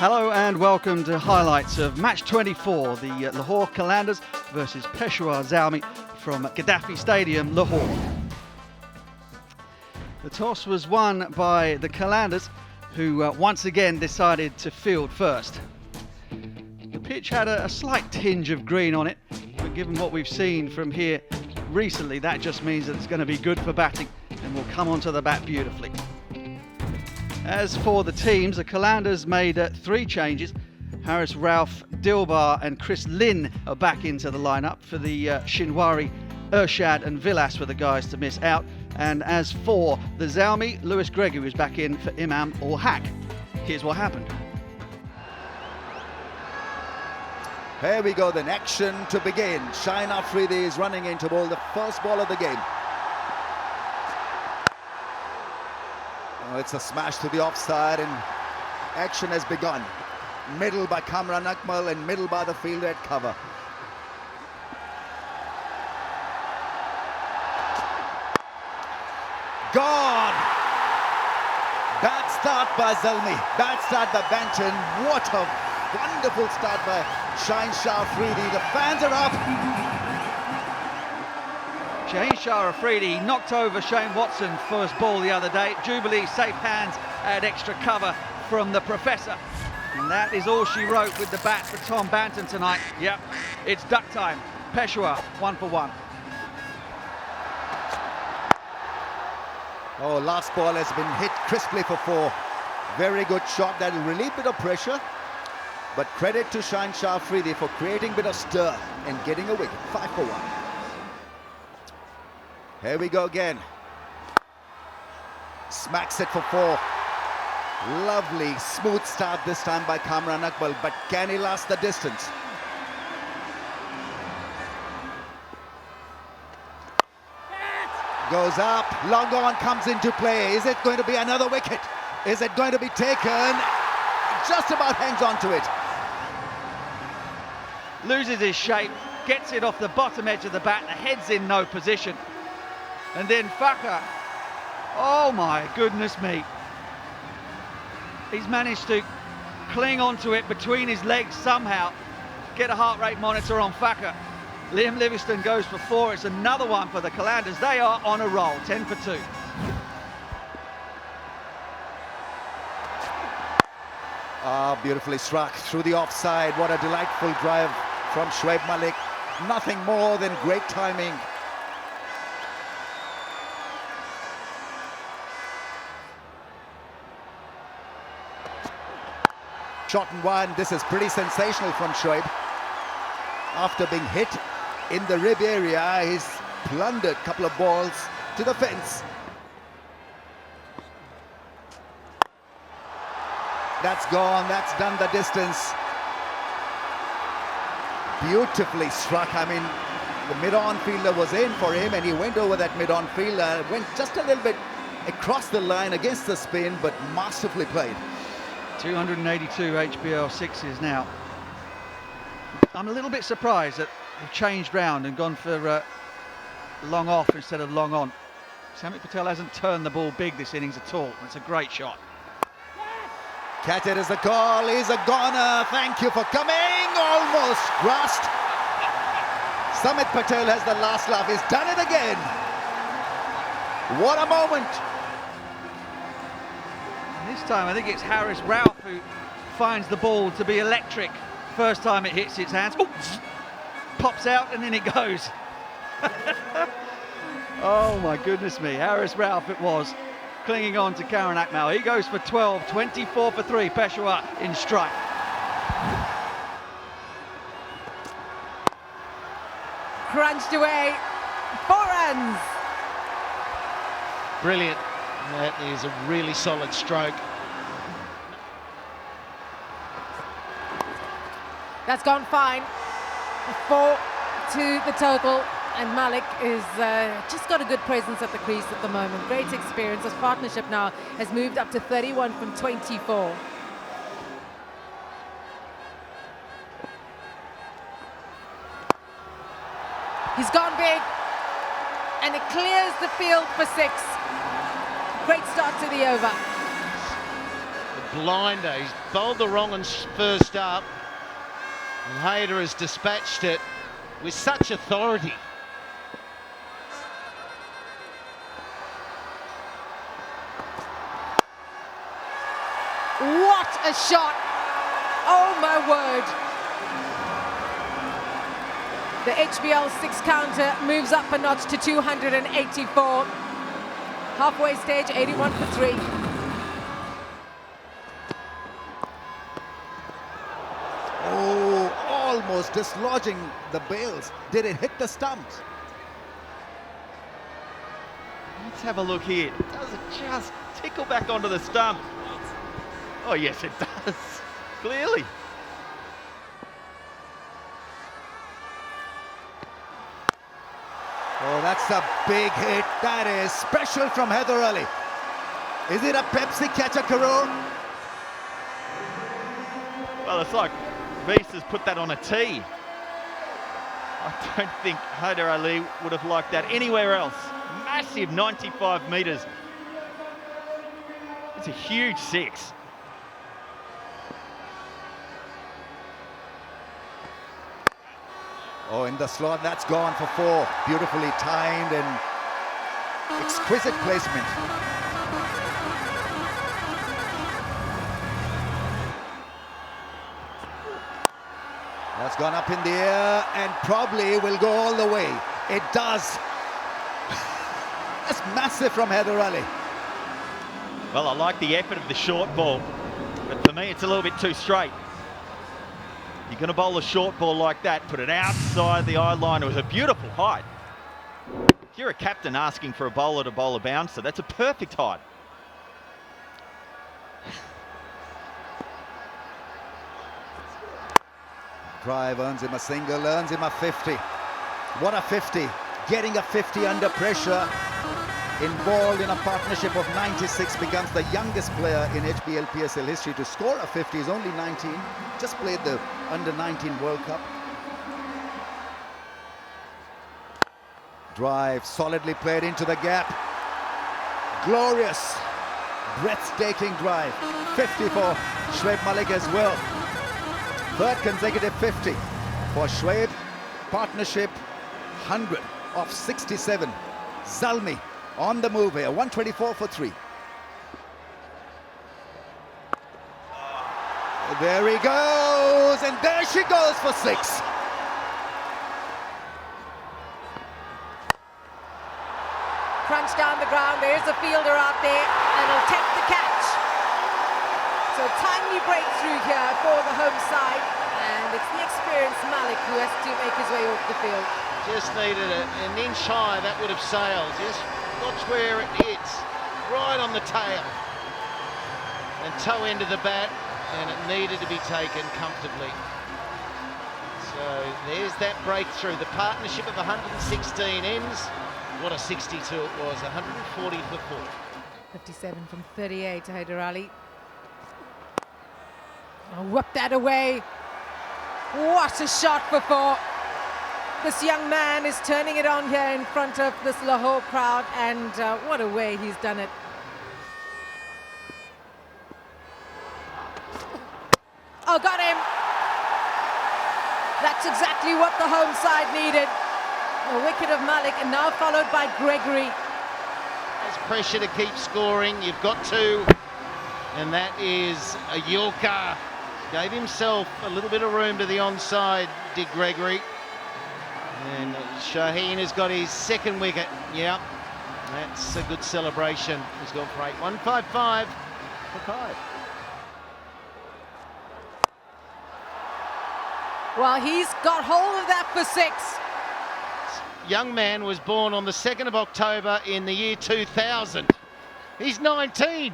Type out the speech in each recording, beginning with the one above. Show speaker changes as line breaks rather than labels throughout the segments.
Hello and welcome to highlights of match 24, the Lahore Qalandars versus Peshawar Zalmi from Gaddafi Stadium, Lahore. The toss was won by the Qalandars, who once again decided to field first. The pitch had a slight tinge of green on it, but given what we've seen from here recently, that just means that it's going to be good for batting and will come onto the bat beautifully. As for the teams, the Qalandars made 3 changes. Harris Ralph, Dilbar and Chris Lynn are back into the lineup. For the Shinwari, Urshad and Vilas were the guys to miss out. And as for the Zalmi, Lewis Gregory was back in for Imam or Hack. Here's what happened.
Here we go, then action to begin. Shine Afridi is running in to bowl the first ball of the game. Oh, it's a smash to the offside and action has begun. Middle by Kamran Akmal and middle by the fielder at cover. Gone! Bad start by Zalmi, bad start by Banton. What a wonderful start by Shine Afridi. The fans are up.
Shaheen Afridi knocked over Shane Watson first ball the other day. Jubilee safe hands and extra cover from the Professor. And that is all she wrote with the bat for Tom Banton tonight. Yep, it's duck time. Peshawar 1 for 1.
Oh, last ball has been hit crisply for 4. Very good shot. That will relieve a bit of pressure. But credit to Shine Afridi for creating a bit of stir and getting a wicket. 5 for 1. Here we go again. Smacks it for 4. Lovely, smooth start this time by Kamran Akmal, but can he last the distance? Goes up, long on comes into play. Is it going to be another wicket? Is it going to be taken? Just about hangs on to it.
Loses his shape, gets it off the bottom edge of the bat, the head's in no position. And then Fakar, oh my goodness me. He's managed to cling onto it between his legs somehow, get a heart rate monitor on Fakar. Liam Livingston goes for 4, it's another one for the Qalandars. They are on a roll, 10 for 2.
Ah, beautifully struck through the offside. What a delightful drive from Shoaib Malik. Nothing more than great timing. Shot and one. This is pretty sensational from Shoaib. After being hit in the rib area, he's plundered a couple of balls to the fence. That's gone, that's done the distance. Beautifully struck. I mean, the mid-on fielder was in for him and he went over that mid-on fielder, went just a little bit across the line against the spin, but masterfully played.
282 HBL 6s now. I'm a little bit surprised that they've changed round and gone for long off instead of long on. Samit Patel hasn't turned the ball big this innings at all. It's a great shot.
Katir is the call, he's a goner. Thank you for coming. Almost grasped. Samit Patel has the last laugh. He's done it again. What a moment.
This time I think it's Harris Ralph who finds the ball to be electric. First time it hits its hands, ooh, pops out and then it goes. Oh my goodness me, Harris Ralph it was, clinging on to Kamran Akmal. He goes for 12, 24 for 3, Peshawar in strike.
Crunched away, 4 runs.
Brilliant. That is a really solid stroke.
That's gone fine. 4 to the total, and Malik is just got a good presence at the crease at the moment. Great experience. His partnership now has moved up to 31 from 24. He's gone big, and it clears the field for 6. Great start to the over.
blinder. He's bowled the wrong ones first up, and Hayder has dispatched it with such authority.
What a shot! Oh my word! The HBL 6 counter moves up a notch to 284. Halfway stage, 81 for 3.
Oh, almost dislodging the bails. Did it hit the stumps?
Let's have a look here. Does it just tickle back onto the stump? Oh yes, it does. Clearly.
Oh, that's a big hit. That is special from Heather Ali. Is it a Pepsi catcher, Karur?
Well, it's like Beast has put that on a tee. I don't think Hyder Ali would have liked that anywhere else. Massive 95 metres. It's a huge 6.
Oh, in the slot, that's gone for 4. Beautifully timed and exquisite placement. That's gone up in the air and probably will go all the way. It does. That's massive from Heather Ali.
Well, I like the effort of the short ball, but for me, it's a little bit too straight. You're going to bowl a short ball like that, put it outside the eye line. It was a beautiful height. If you're a captain asking for a bowler to bowl a bouncer, that's a perfect height.
Drive earns him a single, earns him a 50. What a 50. Getting a 50 under pressure. Involved in a partnership of 96, becomes the youngest player in HBL PSL history to score a 50. He's only 19. Just played the Under-19 World Cup. Drive solidly played into the gap. Glorious, breathtaking drive. 50 for Shoaib Malik as well. Third consecutive 50 for Shoaib. Partnership 100 of 67. Zalmi on the move here, 124 for 3. There he goes, and there she goes for 6.
Crunch down the ground, there's a fielder out there, and he'll take the catch. So timely breakthrough here for the home side, and it's the experienced Malik who has to make his way off the field.
Just needed an inch high, that would have sailed. Just watch where it hits, right on the tail. And toe into the bat, and it needed to be taken comfortably. So there's that breakthrough. The partnership of 116 ends. What a 62 it was, 140 for 4.
57 from 38 to Hyder Ali. Oh, whip that away. What a shot for 4. This young man is turning it on here in front of this Lahore crowd, and what a way he's done it. Oh, got him. That's exactly what the home side needed. A wicket of Malik, and now followed by Gregory.
There's pressure to keep scoring. You've got to. And that is a Yorker. Gave himself a little bit of room to the onside, did Gregory. And Shaheen has got his second wicket. Yep, that's a good celebration. He's gone for 8. 155 for 5.
Well, he's got hold of that for 6.
Young man was born on the 2nd of October in the year 2000. He's 19.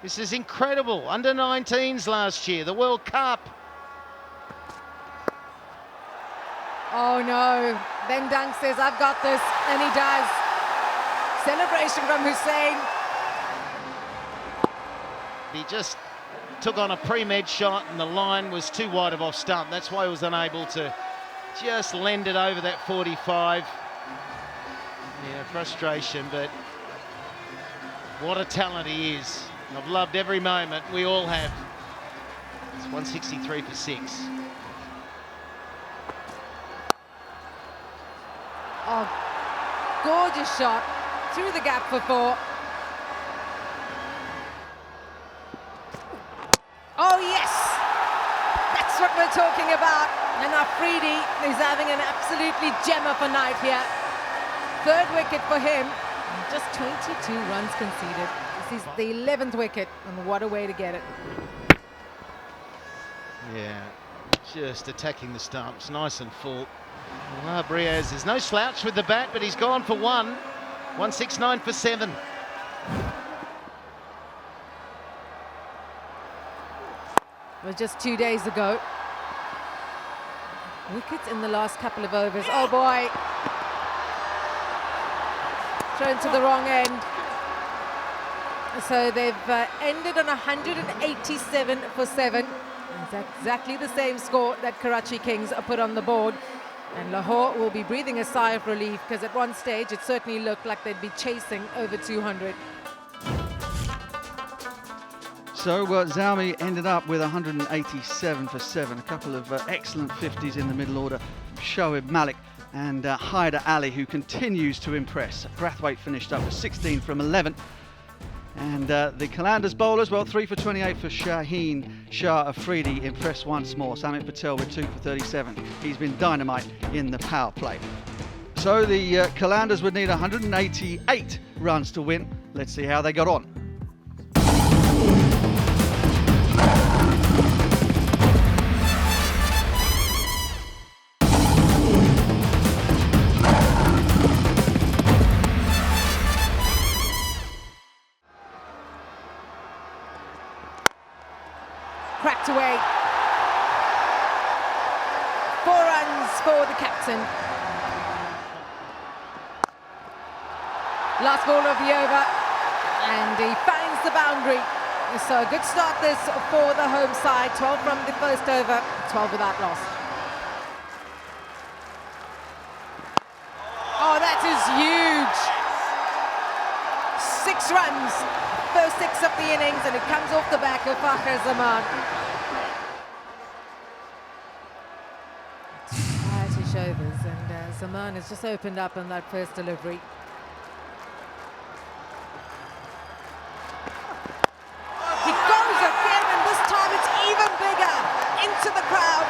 This is incredible. Under 19s last year, the World Cup.
Oh no, Ben Dunk says, I've got this, and he does. Celebration from Hussain.
He just took on a pre-med shot, and the line was too wide of off stump. That's why he was unable to just lend it over that 45. Yeah, frustration, but What a talent he is. I've loved every moment. We all have. It's 163 for 6.
Oh, gorgeous shot through the gap for 4. Oh yes, that's what we're talking about. And Afridi is having an absolutely gem of a night here. 3rd wicket for him, just 22 runs conceded. This is the 11th wicket, and what a way to get it.
Yeah, just attacking the stumps, nice and full. Well, Briaz, there's no slouch with the bat, but he's gone for 1. 169 for 7.
It was just 2 days ago. Wickets in the last couple of overs. Oh boy. Thrown to the wrong end. So they've ended on 187 for 7. It's exactly the same score that Karachi Kings put on the board. And Lahore will be breathing a sigh of relief, because at one stage it certainly looked like they'd be chasing over 200.
So Zalmi ended up with 187 for 7. A couple of excellent 50s in the middle order. Shoaib Malik and Haider Ali, who continues to impress. Brathwaite finished up with 16 from 11. And the Qalandars bowlers, well, 3 for 28 for Shaheen Shah Afridi, impressed once more. Samit Patel with 2 for 37. He's been dynamite in the power play. So the Qalandars would need 188 runs to win. Let's see how they got on.
Cracked away. 4 runs for the captain. Last ball of the over, and he finds the boundary. So a good start this for the home side. 12 from the first over, 12 without loss. Oh, that is huge. 6 runs, first 6 of the innings, and it comes off the back of Fakhr Zaman. Tired to show this, and Zaman has just opened up on that first delivery. He goes again, and this time it's even bigger, into the crowd.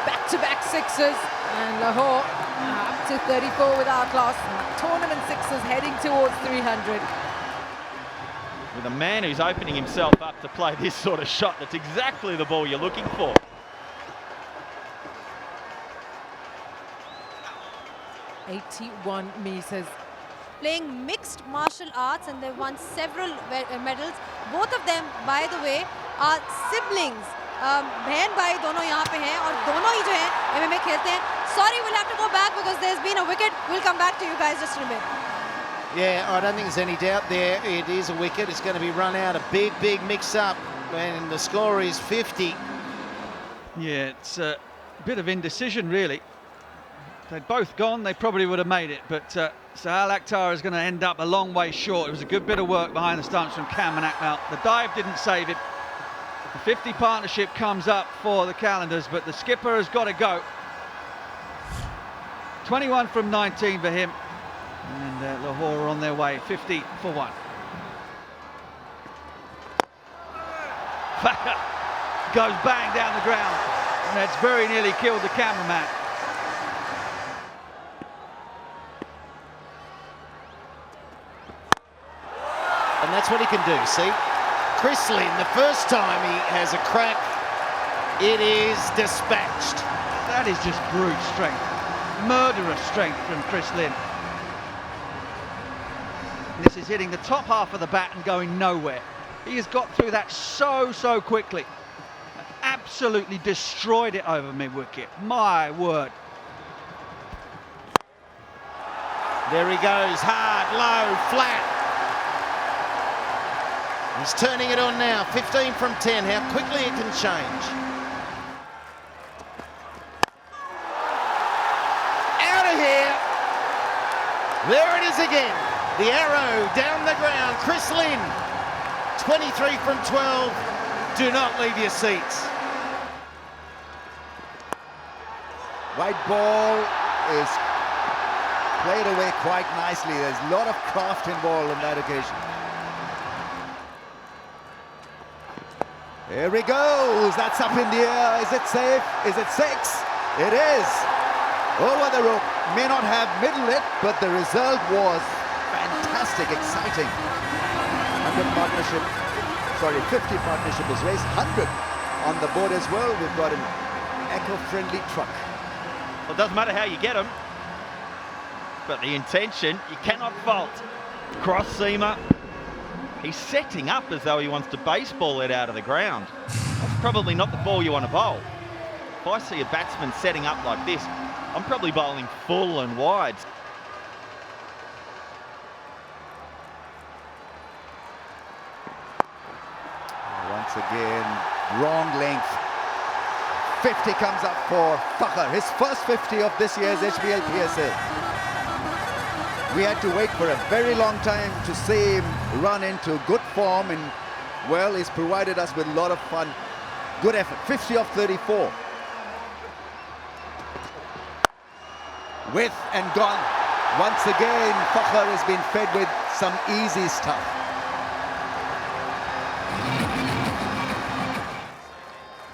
Back-to-back 6s, and Lahore up to 34 without loss. Tournament 6s heading towards 300.
With a man who's opening himself up to play this sort of shot, that's exactly the ball you're looking for.
'81 meters.
Playing mixed martial arts, and they've won several medals. Both of them, by the way, are siblings. बहन भाई दोनों यहाँ पे हैं और दोनों ही जो हैं MMA खेलते हैं. Sorry, we'll have to go back because there's been a wicket. We'll come back to you guys just in a minute.
Yeah, I don't think there's any doubt there. It is a wicket. It's going to be run out. A big, big mix-up, and the score is 50.
Yeah, it's a bit of indecision, really. If they'd both gone, they probably would have made it, but Sahal Akhtar is going to end up a long way short. It was a good bit of work behind the stumps from Cameron Akmal. The dive didn't save it. The 50 partnership comes up for the Qalandars, but the skipper has got to go. 21 from 19 for him, and Lahore are on their way, 50 for 1. Goes bang down the ground, and that's very nearly killed the cameraman.
And that's what he can do, see? Chris Lynn, the first time he has a crack, it is dispatched.
That is just brute strength, murderous strength from Chris Lynn. This is hitting the top half of the bat and going nowhere. He has got through that so quickly. Absolutely destroyed it over mid-wicket. My word.
There he goes, hard, low, flat. He's turning it on now, 15 from 10. How quickly it can change. Out of here. There it is again. The arrow down the ground. Chris Lynn, 23 from 12. Do not leave your seats.
White ball is played away quite nicely. There's a lot of craft involved on that occasion. Here he goes. That's up in the air. Is it safe? Is it 6? It is. Over the rope. May not have middled it, but the result was fantastic, exciting. 100 partnership, sorry, 50 partnership is raised. 100 on the board as well. We've got an eco-friendly truck.
Well, it doesn't matter how you get them, but the intention, you cannot fault. Cross seamer. He's setting up as though he wants to baseball it out of the ground. That's probably not the ball you want to bowl. If I see a batsman setting up like this, I'm probably bowling full and wide.
Once again, wrong length. 50 comes up for Fakhar, his first 50 of this year's HBL PSL. We had to wait for a very long time to see him run into good form, and well, he's provided us with a lot of fun. Good effort, 50 of 34. With and gone. Once again, Fakhar has been fed with some easy stuff.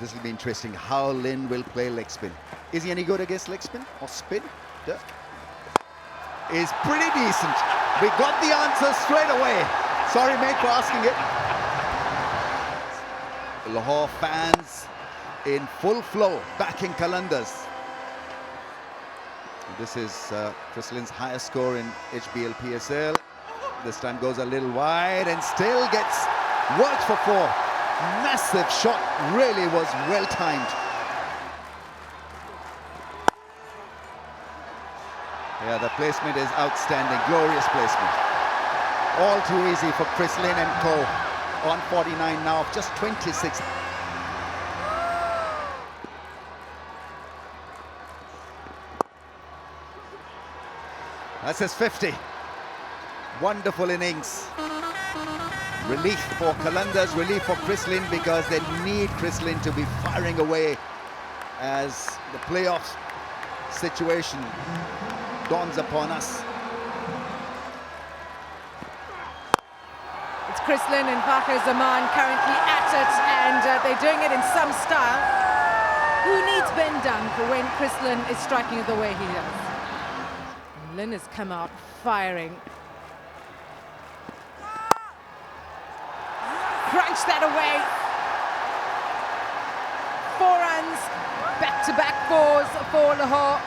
This will be interesting how Lynn will play leg spin. Is he any good against leg spin or spin? Is pretty decent. We got the answer straight away. Sorry, mate, for asking it. Lahore fans in full flow back in Qalandars. This is Chris Lynn's highest score in HBL PSL. This time goes a little wide and still gets worked for 4. Massive shot, really was well timed. Yeah, the placement is outstanding, glorious placement. All too easy for Chris Lynn and co. On 49 now, just 26. That's his 50. Wonderful innings. Relief for Qalandars, relief for Chris Lynn, because they need Chris Lynn to be firing away as the playoff situation dawns upon us.
It's Chris Lynn and Fakhar Zaman currently at it, and they're doing it in some style. Who needs Ben Dunk for when Chris Lynn is striking the way he does? And Lynn has come out firing. Crunch that away. 4 runs, back-to-back 4s for Lahore.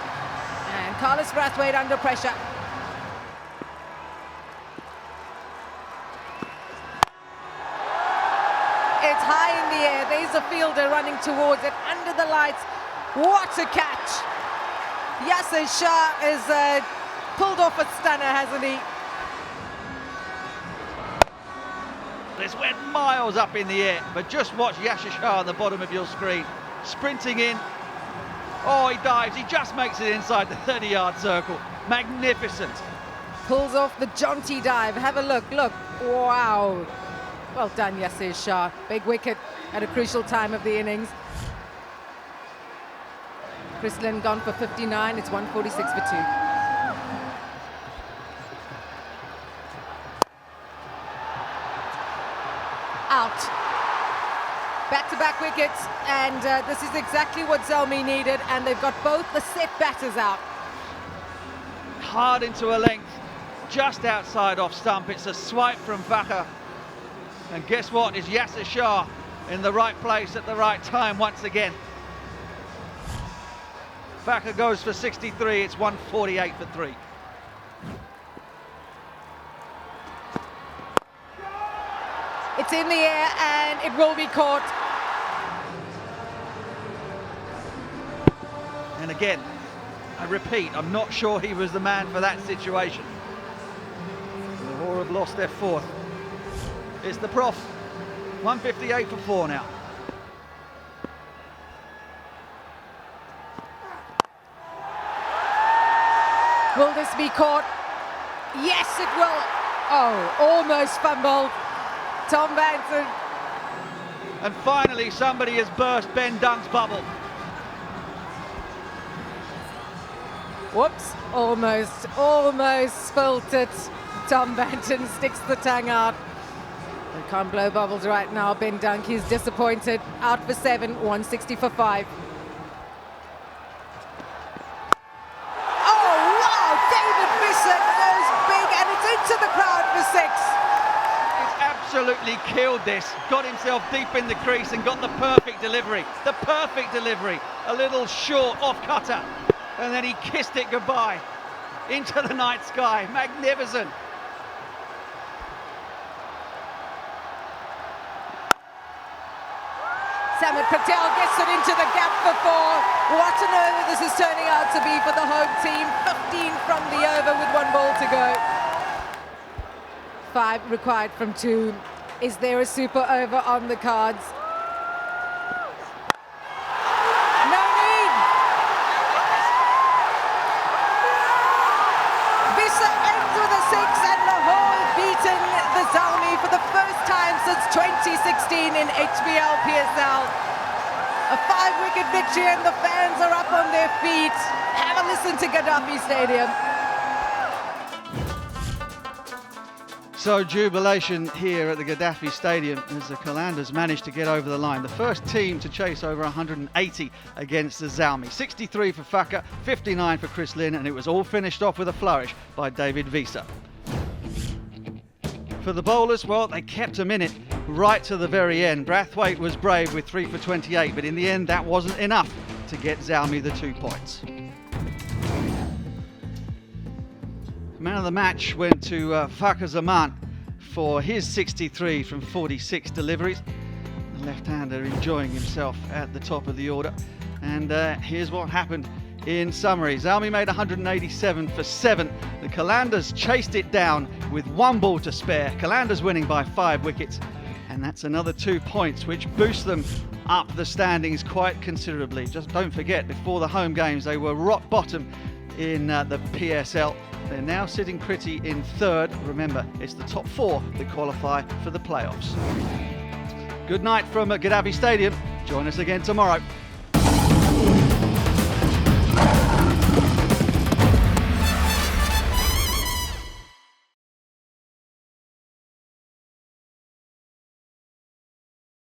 And Carlos Brathwaite under pressure. It's high in the air. There's a fielder running towards it under the lights. What a catch. Yasir Shah has pulled off a stunner, hasn't he?
This went miles up in the air, but just watch Yasir Shah on the bottom of your screen. Sprinting in. Oh, he dives. He just makes it inside the 30-yard circle. Magnificent.
Pulls off the jaunty dive. Have a look. Look. Wow. Well done, Yasir Shah. Big wicket at a crucial time of the innings. Chris Lynn gone for 59. It's 146 for 2. Out. Back-to-back wickets, and this is exactly what Zalmi needed, and they've got both the set batters out.
Hard into a length, just outside off stump. It's a swipe from Fakhar. And guess what? Is Yasir Shah in the right place at the right time once again. Fakhar goes for 63. It's 148 for 3.
It's in the air, and it will be caught.
And again, I repeat, I'm not sure he was the man for that situation. Lahore have lost their 4th. It's the Prof. 158 for 4 now.
Will this be caught? Yes, it will. Oh, almost fumbled. Tom Banton.
And finally, somebody has burst Ben Dunk's bubble.
Whoops, almost spilt it. Tom Banton sticks the tongue out. They can't blow bubbles right now. Ben Dunk is disappointed. Out for 7, 160 for 5. Oh, wow! David Bissett goes big and it's into the crowd for 6.
He's absolutely killed this. Got himself deep in the crease and got the perfect delivery. The perfect delivery. A little short off cutter. And then he kissed it goodbye. Into the night sky. Magnificent.
Samit Patel gets it into the gap for 4. What an over this is turning out to be for the home team. 15 from the over with 1 ball to go. 5 required from 2. Is there a super over on the cards? No need! Visa ends with a 6 and Lahore beaten the Zalmi for the first time since 2016 in HBL PSL. A 5-wicket victory and the fans are up on their feet. Have a listen to Gaddafi Stadium.
So jubilation here at the Gaddafi Stadium as the Qalandars managed to get over the line. The first team to chase over 180 against the Zalmi. 63 for Faka, 59 for Chris Lynn, and it was all finished off with a flourish by David Visa. For the bowlers, well, they kept them in it right to the very end. Brathwaite was brave with 3 for 28, but in the end that wasn't enough to get Zalmi the 2 points. Man of the match went to Fakhar Zaman for his 63 from 46 deliveries. The left-hander enjoying himself at the top of the order. And here's what happened in summary. Zalmi made 187 for 7. The Qalandars chased it down with 1 ball to spare. Qalandars winning by 5 wickets. And that's another 2 points, which boosts them up the standings quite considerably. Just don't forget, before the home games, they were rock bottom in the PSL. They're now sitting pretty in 3rd. Remember, it's the top 4 that qualify for the playoffs. Good night from Gaddafi Stadium. Join us again tomorrow.